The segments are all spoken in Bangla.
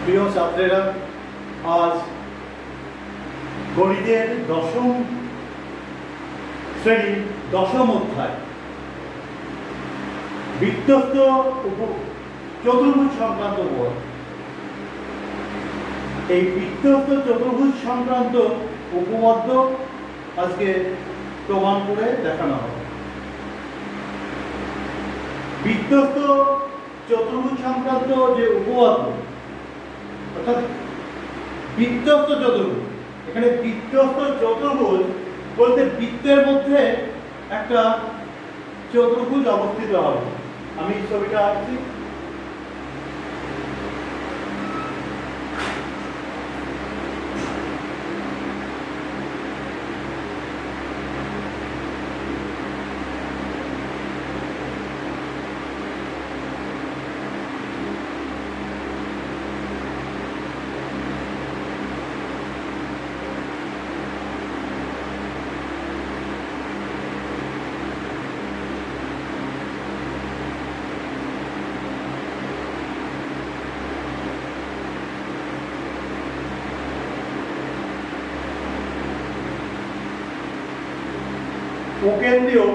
প্রিয় ছাত্রেরা, আজ গণিতের দশম শ্রেণীর দশম অধ্যায় বৃত্তস্থ চতুর্ভুজ সংক্রান্ত পদ। এই বৃত্তস্থ চতুর্ভুজ সংক্রান্ত উপপাদ্য আজকে প্রমাণ করে দেখানো হবে। বৃত্তস্থ চতুর্ভুজ সংক্রান্ত যে উপপাদ্য, অর্থাৎ বৃত্তস্থ চতুর্ভুজ, এখানে বৃত্তস্থ চতুর্ভুজ বলতে বৃত্তের মধ্যে একটা চতুর্ভুজ অবস্থিত হবে। আমি ছবিটা আঁকছি। কেন্দ্রীয়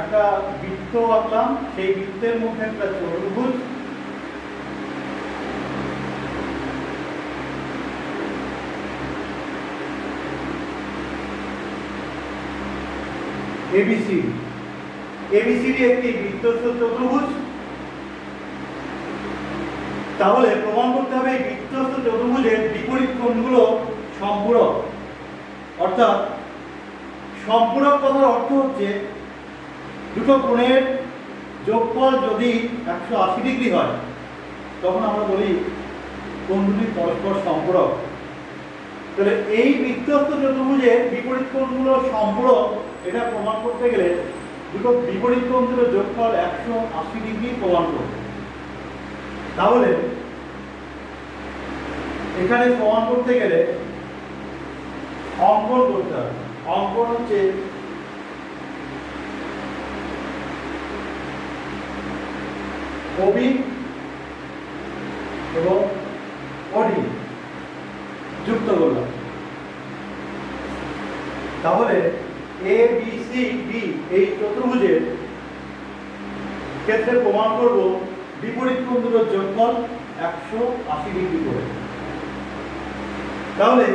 একটা বৃত্ত আঁকলাম, সেই বৃত্তের মধ্যে একটা চতুর্ভুজ, এবিসিডি একটি বৃত্তস্থ চতুর্ভুজ। তাহলে প্রমাণ করতে হবে এই বৃত্তস্থ চতুর্ভুজের বিপরীত কোণগুলো সম্পূরক। অর্থাৎ সম্পূরক কথার অর্থ হচ্ছে দুটো কোণের যোগফল যদি 180 ডিগ্রি হয় তখন আমরা বলি কোণ দুটি পরস্পর সম্পূরক। তাহলে এই বৃত্তস্থ চতুর্ভুজের বিপরীত কোণগুলো সম্পূরক, এটা প্রমাণ করতে গেলে দুটো বিপরীত কোণ দুটো যোগফল 180 ডিগ্রি প্রমাণ করবে। তাহলে এখানে প্রমাণ করতে গেলে অঙ্কন করতে হবে। অঙ্কন হচ্ছে ওবি এবং ওডি যুক্ত করলাম। তাহলে এ বি সি ডি এই চতুর্ভুজের ক্ষেত্রে প্রমাণ করব বিপরীত কোণ দুটোর যোগফল 180 ডিগ্রি করে। তাহলে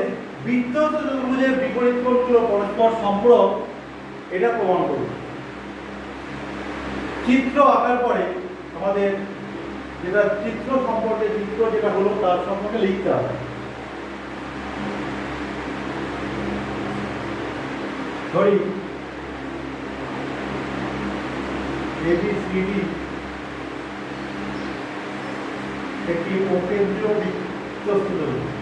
বৃত্তস্থ চতুর্ভুজের বিপরীত কোণগুলো পরস্পর সম্পূরক, এটা প্রমাণ করব। চিত্র আঁকার পরে আমাদের যেটা চিত্র সম্পর্কে, চিত্র যেটা হলো তার সম্পর্কে লিখতে হবে। ধরি এবিসিডি একটি অকেন্দ্রীয় বৃত্তস্থ চতুর্ভুজ।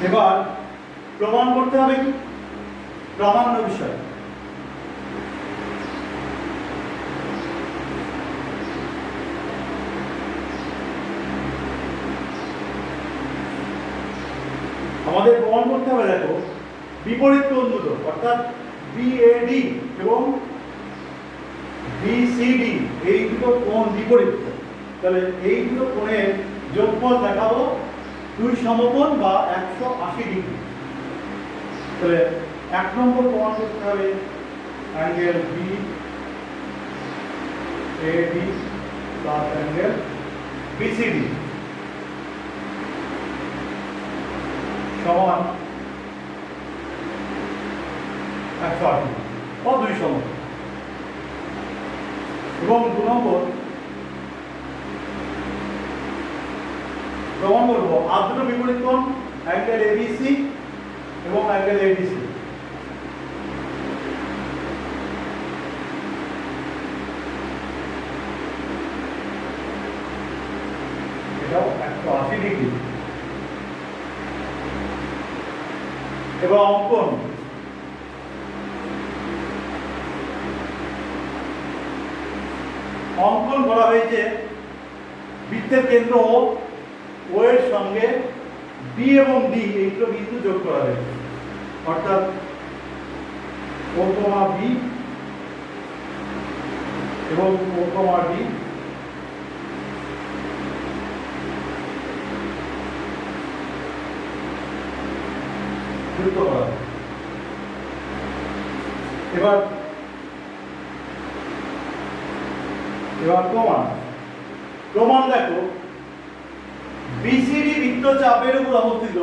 এবার প্রমাণ করতে হবে কি? প্রামাণ্য বিষয়। আমাদের প্রমাণ করতে হবে, দেখো, বিপরীত কোণ দুটো অর্থাৎ বিএডি এবং বিসিডি এই দুটো কোণ বিপরীত। তাহলে এই দুটো কোণের যোগফল দেখাবো দুই সমকোণ বা 180 ডিগ্রি। তাহলে 1 নম্বর প্রমাণ করতে হবে angle B A D plus angle B C D সমান 180 ও দুই সমকোণ। এবং 2 নম্বর প্রমাণ করবো আর দুটো বিপরীত কোণ অ্যাঙ্গেল এবিসি এবং অ্যাঙ্গেল এডিসি এটাও 180 ডিগ্রি। এবার অঙ্কন। অঙ্কন করা হয়েছে বৃত্তের কেন্দ্র ও এর সঙ্গে বি এবং ডি এই দুটো বিন্দু যোগ করা হয়েছে, অর্থাৎ ও কমা বি এবং ও কমা ডি যুক্ত করা হবে। এবার প্রমাণ দেখো, বিসিডি বৃত্তচাপের উপর অবস্থিত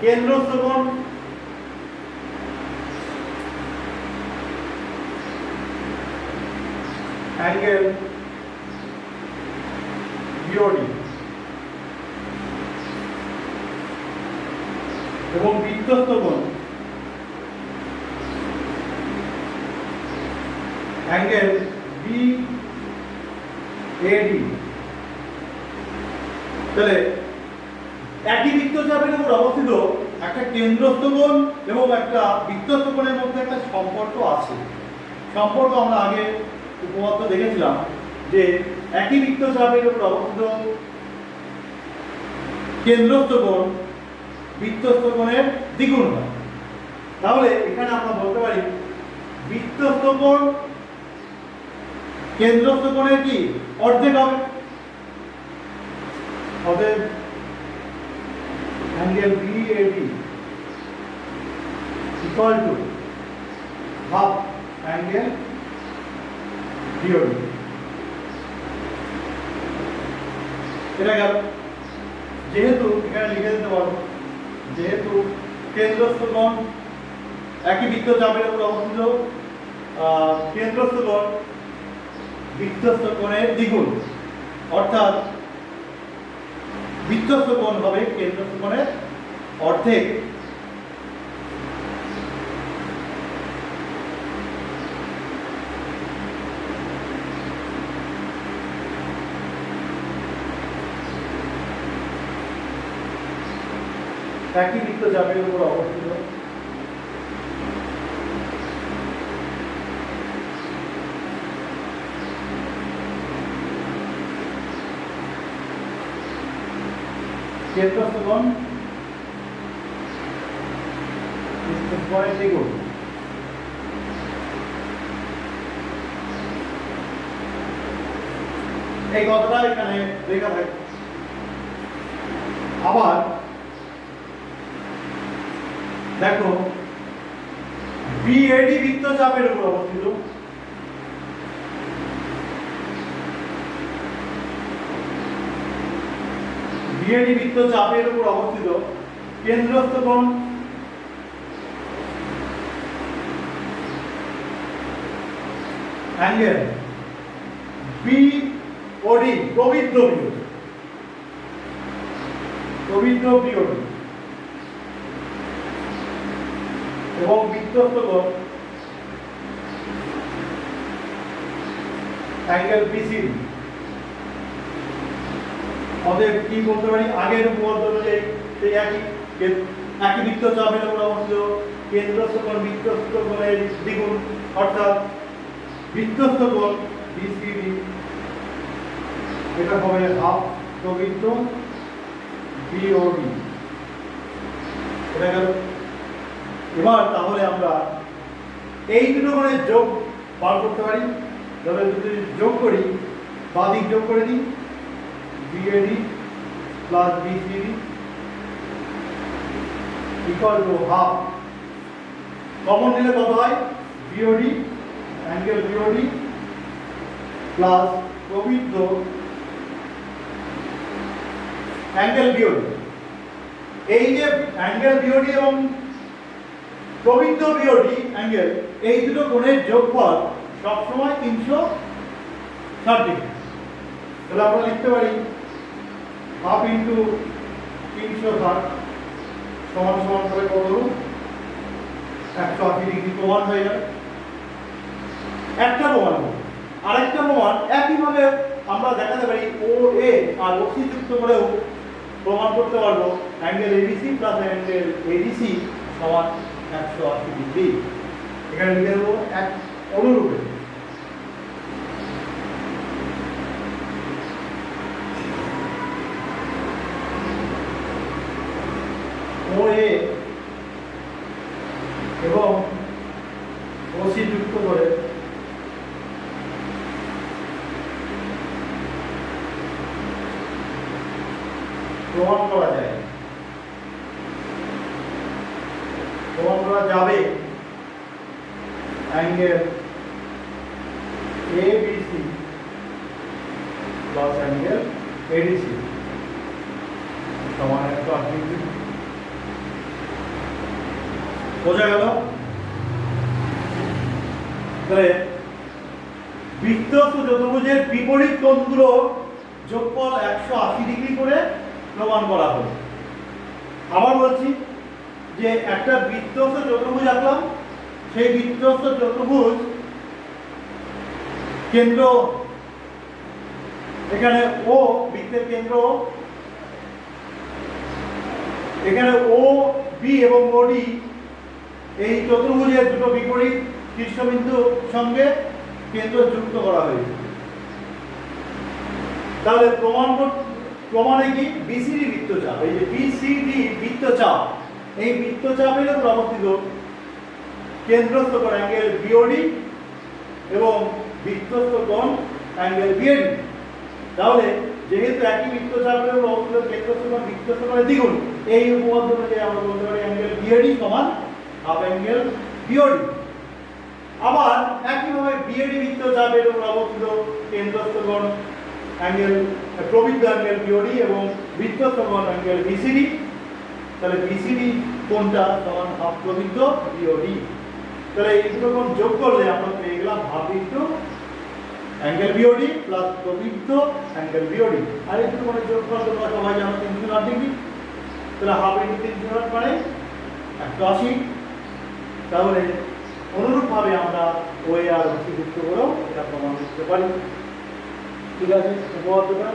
কেন্দ্রস্থ কোণ অ্যাঙ্গেল বিওডি এবং বৃত্তস্থ কোণ অ্যাঙ্গেল বিএডি। তাহলে একই বৃত্তচাপের উপর অবস্থিত একটা কেন্দ্রস্থ কোণ এবং একটা বৃত্তস্থ কোণের মধ্যে একটা সম্পর্ক আছে। সম্পর্ক আমরা আগে উপপাদ্য দেখেছিলাম যে একই বৃত্তচাপের উপর অবস্থিত কেন্দ্রস্থ কোণ বৃত্তস্থ কোণের দ্বিগুণ হয়। তাহলে এখানে আমরা বলতে পারি বৃত্তস্থ কোণ কেন্দ্রস্থ কোণের কি অর্ধেক হবে, অতএব angle BAD equal to half angle BOD. এটা গেল। যেহেতু এখানে লিখে দিতে পারবো, যেহেতু কেন্দ্রস্থ কোণ একই বৃত্তচাপের উপর অবস্থিত, কেন্দ্রস্থ কোণ বৃত্তস্থ কোণের দ্বিগুণ, অর্থাৎ বৃত্তস্থ কোণ হবে কেন্দ্রস্থ কোণের অর্ধেক। একই বৃত্তচাপের উপর অবস্থিত কেন্দ্রস্থ কোণ কোণের দ্বিগুণ। এই কথাটা এখানে লেখা থাকে। আবার দেখো বিএডি বৃত্তচাপের উপর অবস্থিত, বিএডি বৃত্তচাপের উপর অবস্থিত কেন্দ্রস্থ কোণ অ্যাঙ্গেল বিওডি প্রবৃদ্ধ বিওডি এবং বৃত্তস্থ কোণ অ্যাঙ্গেল বিসিডি। অতএব কি বলতে পারি, আগের উপপাদ্য অনুযায়ী সেই একই বৃত্তচাপের উপর অবস্থিত কেন্দ্রস্থ কোণ বৃত্তস্থ কোণের দ্বিগুণ, অর্থাৎ বৃত্তস্থ কোণ বিসিডি এটা হবে হাফ প্রবৃদ্ধ বিওডি। এটা গেল। এবার তাহলে আমরা এই দুটো কোণের যোগ বার করতে পারি। তবে যদি যোগ করি, বাদিক যোগ করে দিই, B A D plus B C D equal to half. Common নিলে কত হয়, বিওডি অ্যাঙ্গেল বিওডি প্লাস প্রবৃদ্ধ অ্যাঙ্গেল বিওডি। এই যে অ্যাঙ্গেল বিওডি এবং প্রবৃদ্ধ বিওডি অ্যাঙ্গেল, এই দুটো কোণের যোগফল সবসময় 360 ডিগ্রি। তাহলে আমরা লিখতে পারি হাফ ইন্টু 360 সমান সমান করে কত, 180 ডিগ্রি প্রমাণ হয়ে যাবে। একটা প্রমাণ। আরেকটা প্রমাণ একইভাবে আমরা দেখাতে পারি, ও এ আর OC যুক্ত করেও প্রমাণ করতে পারবো angle ABC plus angle ADC সমান 180 ডিগ্রি। এখানে লিখে দেবো এক অনুরূপে OA এবং OC যুক্ত করে প্রমাণ করা যায়, প্রমাণ করা যাবে angle ABC plus angle ADC সমান 180 ডিগ্রি। বোঝা গেল? তাহলে বৃত্তস্থ চতুর্ভুজের বিপরীত কোণগুলো যোগফল 180 ডিগ্রি করে প্রমাণ করা হলো। আবার বলছি যে একটা বৃত্তস্থ চতুর্ভুজ আঁকলাম, সেই বৃত্তস্থ চতুর্ভুজ কেন্দ্র এখানে ও, বৃত্তের কেন্দ্র এখানে ও বি এবং ওডি, এই চতুর্ভুজের দুটো বিপরীত শীর্ষবিন্দুর সঙ্গে কেন্দ্র যুক্ত করা হয়েছে। তাহলে প্রমাণে কি বিসিডি বৃত্তচাপ, এই যে বিসিডি বৃত্তচাপ, এই বৃত্তচাপের উপর অবস্থিত কেন্দ্রস্থ কোণ অ্যাঙ্গেল বিওডি এবং বৃত্তস্থ কোণ অ্যাঙ্গেল বিএডি। তাহলে যেহেতু একই বৃত্তচাপের উপর অবস্থিত কেন্দ্রস্থ কোণ বৃত্তস্থ কোণের দ্বিগুণ, এই উপপাদ্য অনুযায়ী আমরা বলতে পারি অ্যাঙ্গেল বিএডি সমান হাফ অ্যাঙ্গেল বিওডি। আবার একইভাবে বিএডি বৃত্তচাপের উপর অবস্থিত কেন্দ্রস্থ কোণ অ্যাঙ্গেল প্রবৃদ্ধ অ্যাঙ্গেল বিওডি এবং বৃত্তস্থ কোণ অ্যাঙ্গেল বিসিডি। তাহলে বিসিডি কোণটা সমান হাফ প্রবৃদ্ধ বিওডি। তাহলে এই দুটো কোণ যোগ করলে আমরা পেয়ে গেলাম half into angle B O D plus প্রবৃদ্ধ অ্যাঙ্গেল বিওডি। আর এই দুটো কোণের যোগফল তোমরা সবাই জানো 360 ডিগ্রি। তাহলে হাফ ইন্টু 360 মানে 180। তাহলে অনুরূপভাবে আমরা ওএ আর ওসি যুক্ত করেও এটা প্রমাণ করতে পারি। ঠিক আছে, উপপাদ্যটা।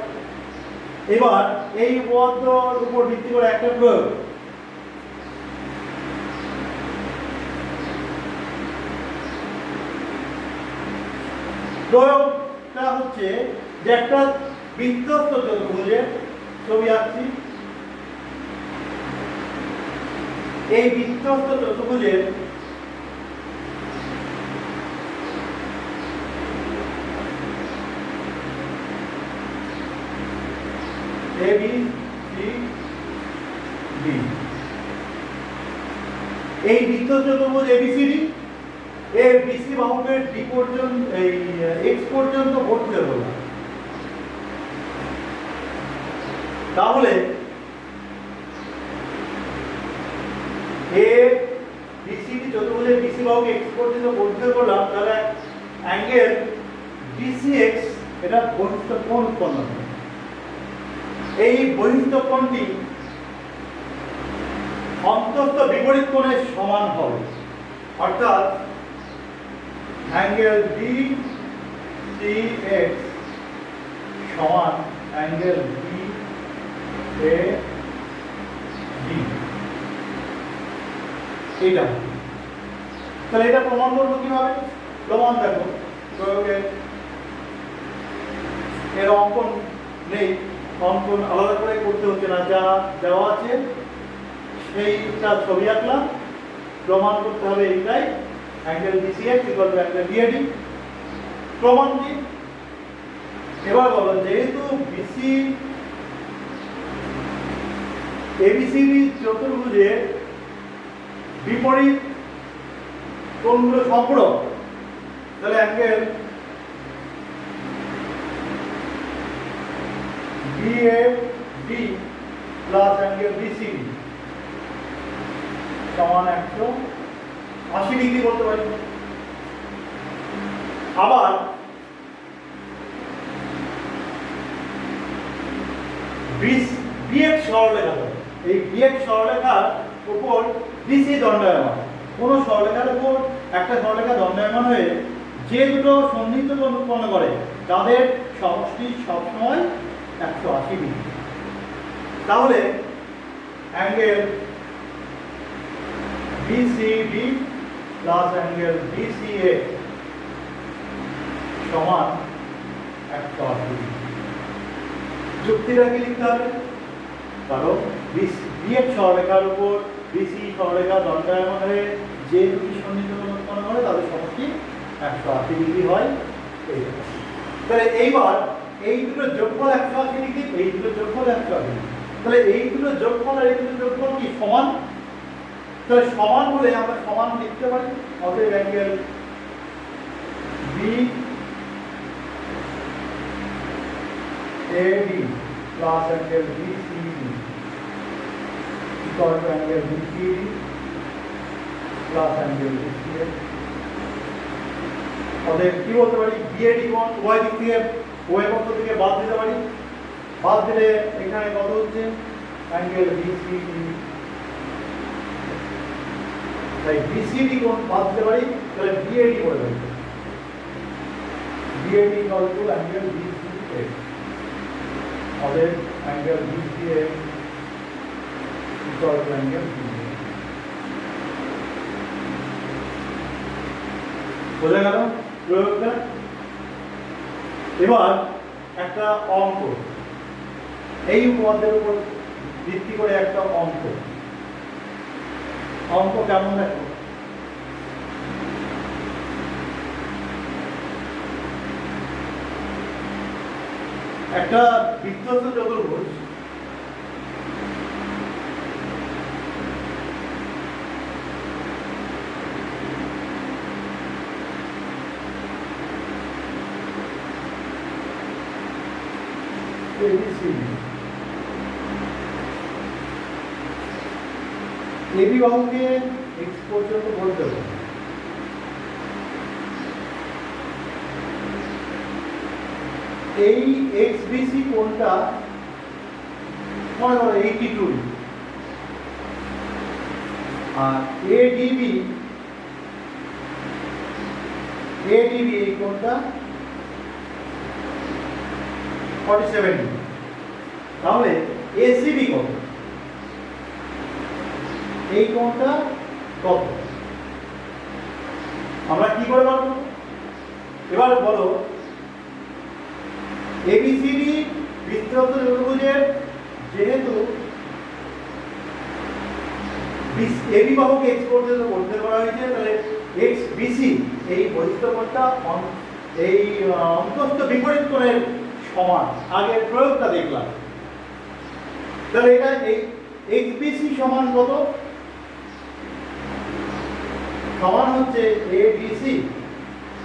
এবার এই উপপাদ্যর উপর ভিত্তি করে একটা প্রয়োগ, প্রয়োগটা হচ্ছে যে একটা বৃত্তস্থ চতুর্ভুজের ছবি আঁকছি। এই বৃত্তস্থ চতুর্ভুজের A B C D, এই বৃত্তস্থ চতুর্ভুজ ABCD এর BC বাহুকের D পর্যন্ত এই X পর্যন্ত ভর্তি হলো। তাহলে ABCD চতুর্ভুজের BC বাহুকে X পর্যন্ত ভর্তি করলাম, তাহলে অ্যাঙ্গেল BCX এটা বহিস্থ কোণ উৎপন্ন হবে। এই বহিস্থ কোণটি অন্তস্থ বিপরীত কোণের সমান হবে, অর্থাৎ অ্যাঙ্গেল BCX সমান অ্যাঙ্গেল BAD। এইটা তাহলে এটা প্রমাণ করবো কিভাবে? প্রমাণ দেখো, প্রয়োগে এর অঙ্কন নেই, অঙ্কন আলাদা করে করতে হচ্ছে না, যা দেওয়া আছে সেইটা ছবি আঁকলাম। প্রমাণ করতে হবে এইটাই, angle BCX equal to angle BAD। প্রমাণ কি? এবার বলো, যেহেতু ABCD চতুর্ভুজের বিপরীত কোণগুলো সম্পূরক, তাহলে angle BAD plus angle BCD সমান 180 ডিগ্রি বলতে পারি। আবার BX সরলরেখা, এই BX সরলরেখার উপর BC দণ্ডায়মান। কোন সরলরেখার উপর একটা সরলরেখা দণ্ডায়মান হয়ে যে দুটো সন্নিহিত কোণ উৎপন্ন করে তাদের সমষ্টি সবসময় 180 ডিগ্রি। তাহলে angle BCD plus angle BCA সমান 180 ডিগ্রি। যুক্তিটা কি লিখতে হবে? কারণ বিএড সরলরেখার উপর BC সরলরেখা দণ্ডায়মান হয়ে যে দুটি সন্নিহিত উৎপন্ন করে তাদের সমষ্টি 180 ডিগ্রি হয়। তাহলে এইবার এই দুটো যোগফল 180 ডিগ্রি, এই দুটো যোগফল 180 ডিগ্রি। তাহলে এই দুটো যোগফল আর এই দুটো যোগফল কি সমান? তাহলে সমান বলে আমরা সমান লিখতে পারি। অতএব angle BAD plus angle BCD equal to angle BCD plus angle BCA। অতএব কি বলতে পারি? BAD কোণ উভয় দিক থেকে উভয় পক্ষ থেকে বাদ দিতে পারি। বাদ দিলে এখানে কত হচ্ছে? Angle BCD। তাই BCD কোণ বাদ দিতে পারি, তাহলে BAD করে দেবো। BAD equal to angle BCA। অতএব angle BCA equal to angle BA। বোঝা গেল প্রয়োগটা? এবার একটা অঙ্ক, এই উপপাদ্যের উপর ভিত্তি করে একটা অঙ্ক কেমন দেখো? একটা বৃত্তস্থ চতুর্ভুজ এবি বাহুকে x পর্যন্ত বলতে হবে। এই XBC কোণটা মনে করো 82 আর ADB এই কোণটা 47 ডিগ্রি। তাহলে ACB কত? এই কোণটা কত? আমরা কি করে বলবো? এবার বলো ABCD বৃত্তস্থ চতুর্ভুজের যেহেতু AB বাহুকে x পর্যন্ত করতে করা হয়েছে, তাহলে XBC এই বহিস্থ কোণটা এই অন্তস্থ বিপরীত কোণের সমান। আগের প্রয়োগটা দেখলাম। তাহলে এটা এই XBC সমান কত? সমান হচ্ছে ADC।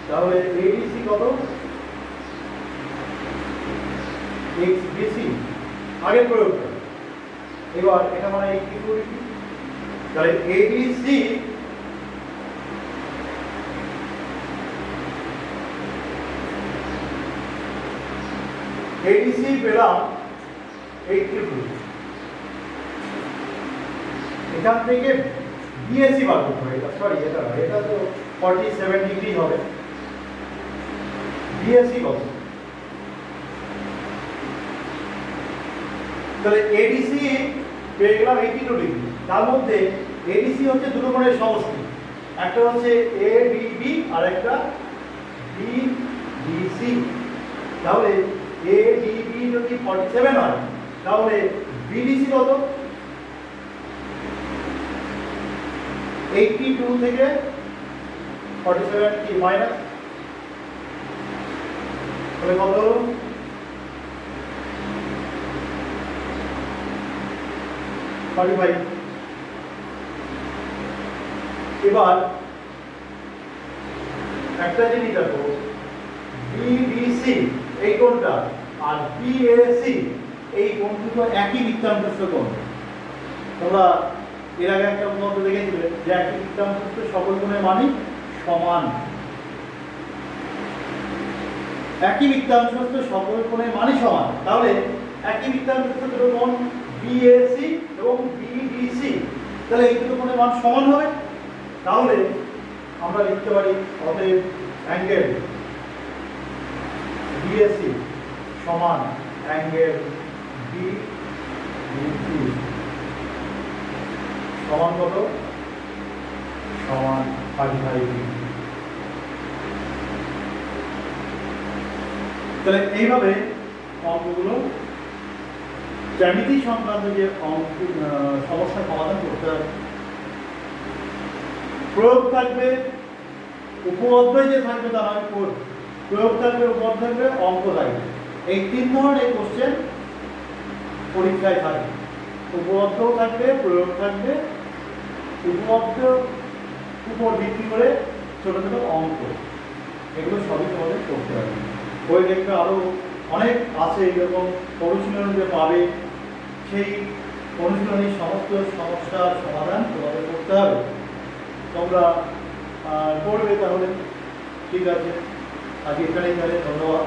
তাহলে ADC কত? XBC আগের প্রয়োগটা। এবার এটা মানে 82 ডিগ্রি। তাহলে ADC পেলাম 82। এখান থেকে BAC বার করতে হবে। এটা তো 47 ডিগ্রি হবে। BAC কত? তাহলে ADC পেয়ে গেলাম 82 ডিগ্রি। তার মধ্যে ADC হচ্ছে দুটো কোণের সমষ্টি, একটা হচ্ছে ADB আর একটা BDC। তাহলে ADB যদি 47 হয়, তাহলে BDC কত? 82 থেকে 47 কি মাইনাস, তাহলে কত হলো? 45। এবার একটা জিনিস দেখো, BBC এই কোণটা আর BAC এই কোণ দুটো একই বৃত্তান্তস্থ কোণ। তোমরা এর আগে একটা মত দেখেছিলে যে একই বৃত্তান্তস্থ সকল কোণের মানই সমান। একই বৃত্তান্তস্থ সকল কোণের মানই সমান। তাহলে একই বৃত্তান্তস্থ দুটো কোণ BAC এবং BDC, তাহলে এই দুটো কোণের মান সমান হবে। তাহলে আমরা লিখতে পারি অতএব অ্যাঙ্গেল BAC সমান অ্যাঙ্গেল সমান কত? সমান 35 তাহলে এইভাবে অঙ্কগুলো জ্যামিতি সংক্রান্ত যে অঙ্ক সমস্যার সমাধান করতে হবে। প্রয়োগ থাকবে, উপঅধ্যায় যে থাকবে তা নয়, প্রয়োগ থাকবে, উপঅধ্যায় থাকবে, অঙ্ক থাকবে। এই তিন ধরনের কোশ্চেন পরীক্ষায় থাকে। উপঅধ্যায় থাকবে, প্রয়োগ থাকবে, উপঅধ্যায় উপর ভিত্তি করে ছোট ছোট অঙ্ক, এগুলো সবই তোমাদের করতে হবে। বই দেখতে আরও অনেক আছে, এরকম অনুশীলনী যে পাবে, সেই অনুশীলনীর সমস্ত সমস্যার সমাধান তোমাদের করতে হবে। তোমরা করবে তাহলে। ঠিক আছে, আজকে এখানেই তাহলে, ধন্যবাদ।